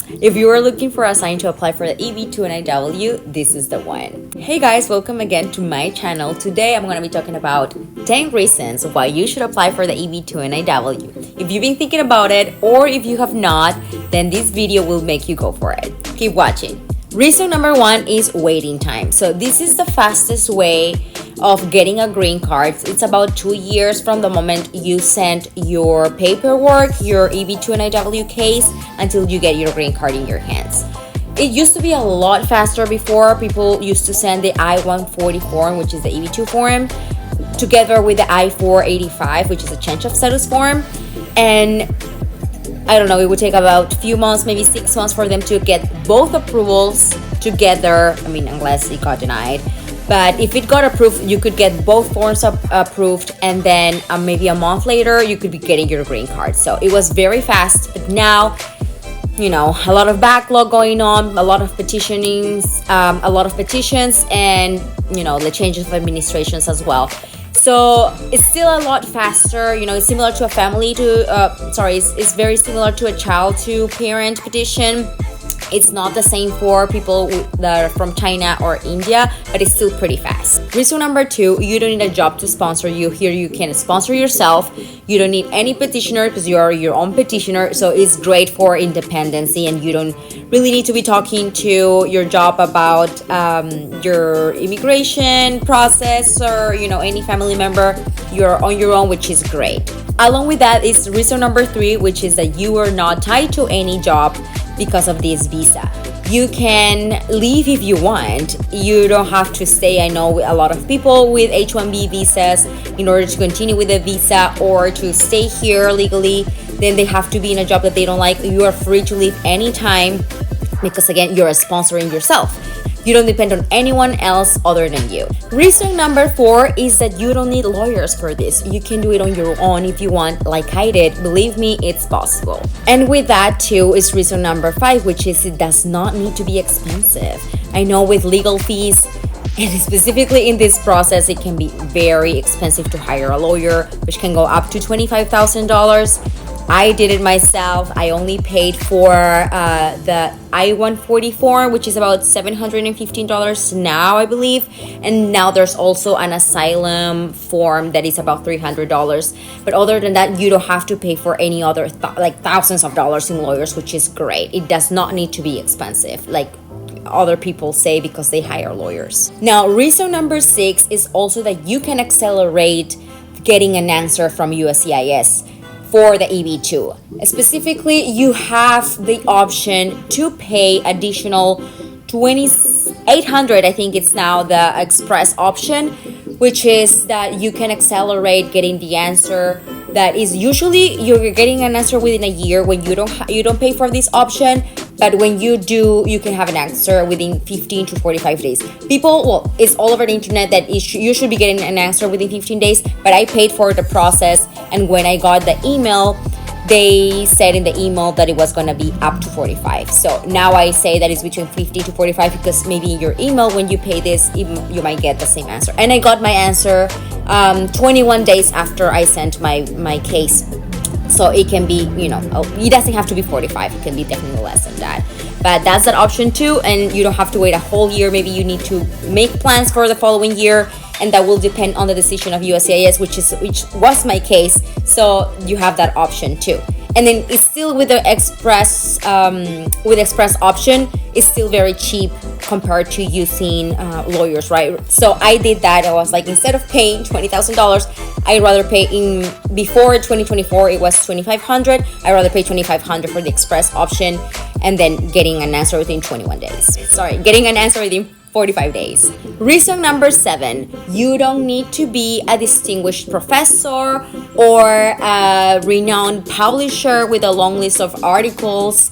If you are looking for a sign to apply for the EB2 NIW, this is the one. Hey guys, welcome again to my channel. Today I'm going to be talking about 10 reasons why you should apply for the EB2 NIW. If you've been thinking about it or if you have not, then this video will make you go for it. Keep watching. Reason number 1 is waiting time. So this is the fastest way of getting a green card. It's about 2 years from the moment you send your paperwork, your EB2 NIW case, until you get your green card in your hands. It used to be a lot faster before. People used to send the I-140 form, which is the EB2 form, together with the I-485, which is a change of status form. And I don't know, it would take about a few months, maybe 6 months for them to get both approvals together. I mean, unless it got denied. But if it got approved, you could get both forms approved, and then maybe a month later, you could be getting your green card. So it was very fast, but now, you know, a lot of backlog going on, a lot of petitions, and, you know, the changes of administrations as well. So it's still a lot faster. You know, it's similar to a family to, it's very similar to a child to parent petition. It's not the same for people that are from China or India, but it's still pretty fast. Reason number 2, you don't need a job to sponsor you. Here you can sponsor yourself. You don't need any petitioner because you are your own petitioner. So it's great for independency, and you don't really need to be talking to your job about your immigration process or, you know, any family member. You're on your own, which is great. Along with that is reason number 3, which is that you are not tied to any job because of this visa. You can leave if you want. You don't have to stay. I know a lot of people with H-1B visas, in order to continue with the visa or to stay here legally, then they have to be in a job that they don't like. You are free to leave anytime because, again, you're sponsoring yourself. You don't depend on anyone else other than you. Reason number 4 is that you don't need lawyers for this. You can do it on your own if you want, like I did. Believe me, it's possible. And with that too is reason number 5, which is it does not need to be expensive. I know with legal fees, and specifically in this process, it can be very expensive to hire a lawyer, which can go up to $25,000. I did it myself. I only paid for the I-140 form, which is about $715 now, I believe. And now there's also an asylum form that is about $300. But other than that, you don't have to pay for any other like thousands of dollars in lawyers, which is great. It does not need to be expensive, like other people say, because they hire lawyers. Now, reason number 6 is also that you can accelerate getting an answer from USCIS for the EB2. Specifically, you have the option to pay additional $2,800, I think it's now the express option, which is that you can accelerate getting the answer. That is usually you're getting an answer within a year when you don't pay for this option, but when you do, you can have an answer within 15 to 45 days. It's all over the internet that you should be getting an answer within 15 days, but I paid for the process, and when I got the email, they said in the email that it was going to be up to 45. So now I say that it's between 50 to 45 because maybe in your email, when you pay this, you might get the same answer. And I got my answer 21 days after I sent my case. So it can be, you know, it doesn't have to be 45. It can be definitely less than that. But that's that option too, and you don't have to wait a whole year. Maybe you need to make plans for the following year, and that will depend on the decision of USCIS, which was my case. So you have that option too. And then it's still with the express option, it's still very cheap compared to using lawyers, right? So I did that. I was like, instead of paying $20,000, I'd rather pay before 2024, it was $2,500. I'd rather pay $2,500 for the express option and then getting an answer within 21 days. Sorry, getting an answer within 45 days. Reason number 7, you don't need to be a distinguished professor or a renowned publisher with a long list of articles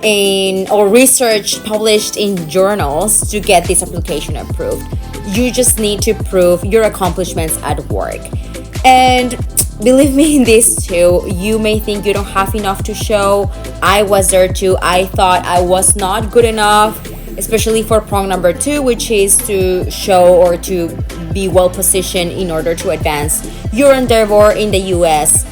or research published in journals to get this application approved. You just need to prove your accomplishments at work. And believe me in this too, you may think you don't have enough to show. I was there too. I thought I was not good enough, especially for prong number 2, which is to show or to be well positioned in order to advance your endeavor in the US.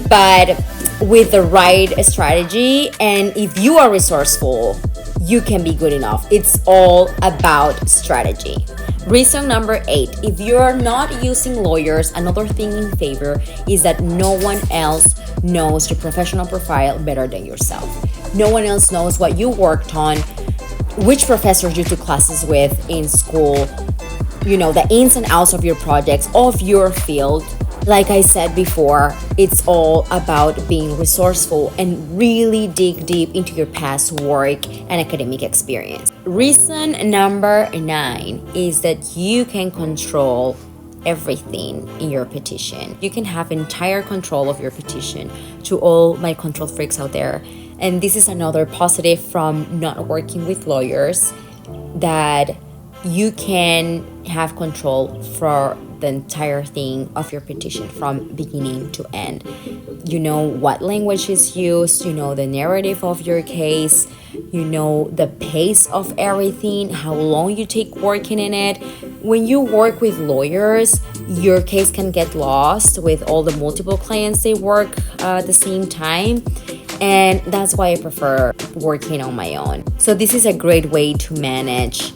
But with the right strategy, and if you are resourceful, you can be good enough. It's all about strategy. Reason number 8, if you're not using lawyers, another thing in favor is that no one else knows your professional profile better than yourself. No one else knows what you worked on, which professors you took classes with in school, the ins and outs of your projects, of your field. Like I said before, it's all about being resourceful and really dig deep into your past work and academic experience. Reason number 9 is that you can control everything in your petition. You can have entire control of your petition. To all my control freaks out there, and this is another positive from not working with lawyers, that you can have control for the entire thing of your petition from beginning to end. You know what language is used, the narrative of your case, the pace of everything, how long you take working in it. When you work with lawyers, your case can get lost with all the multiple clients they work at the same time. And that's why I prefer working on my own. So this is a great way to manage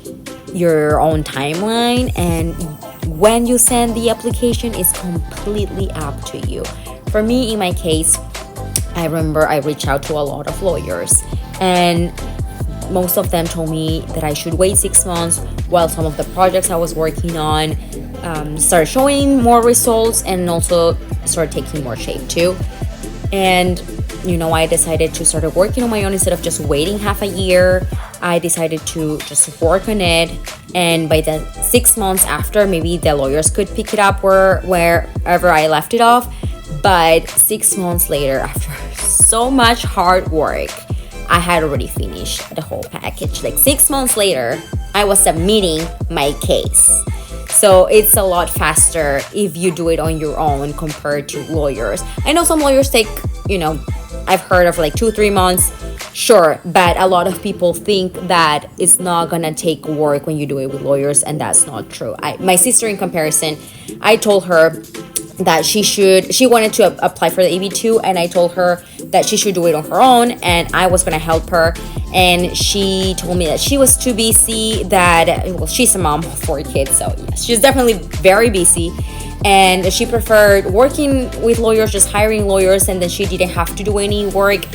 your own timeline, and when you send the application, it's completely up to you. For me, in my case, I remember I reached out to a lot of lawyers, and most of them told me that I should wait 6 months, while some of the projects I was working on started showing more results and also started taking more shape too. And I decided to start working on my own instead of just waiting half a year. I decided to just work on it, and by the 6 months after, maybe the lawyers could pick it up wherever I left it off. But 6 months later, after so much hard work, I had already finished the whole package. Like 6 months later, I was submitting my case. So it's a lot faster if you do it on your own compared to lawyers. I know some lawyers take, I've heard of like 2-3 months, sure, but a lot of people think that it's not gonna take work when you do it with lawyers, and that's not true. My sister, in comparison, I told her that she wanted to apply for the EB2, and I told her that she should do it on her own, and I was gonna help her. And she told me that she was too busy, she's a mom of 4 kids, so yes, she's definitely very busy. And she preferred working with lawyers, just hiring lawyers, and then she didn't have to do any work.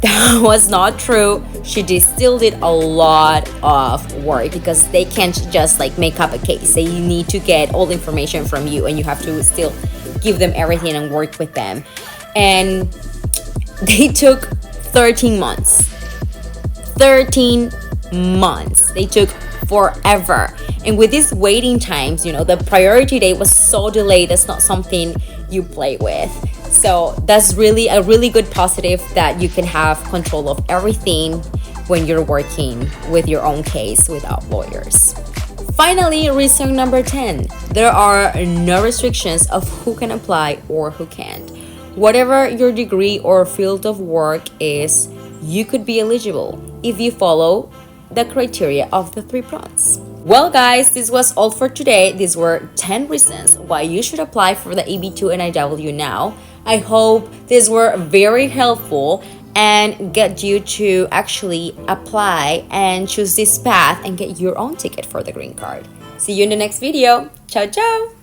That was not true. She still did a lot of work, because they can't just make up a case. They need to get all the information from you, and you have to still give them everything and work with them. And they took 13 months. 13 months. They took forever. And with these waiting times, the priority date was so delayed. That's not something you play with. So that's really a really good positive, that you can have control of everything when you're working with your own case without lawyers. Finally, reason number 10, there are no restrictions of who can apply or who can't. Whatever your degree or field of work is, you could be eligible if you follow the criteria of the 3 prongs. Well guys, this was all for today. These were 10 reasons why you should apply for the EB2 NIW now. I hope these were very helpful and get you to actually apply and choose this path and get your own ticket for the green card. See you in the next video. Ciao, ciao!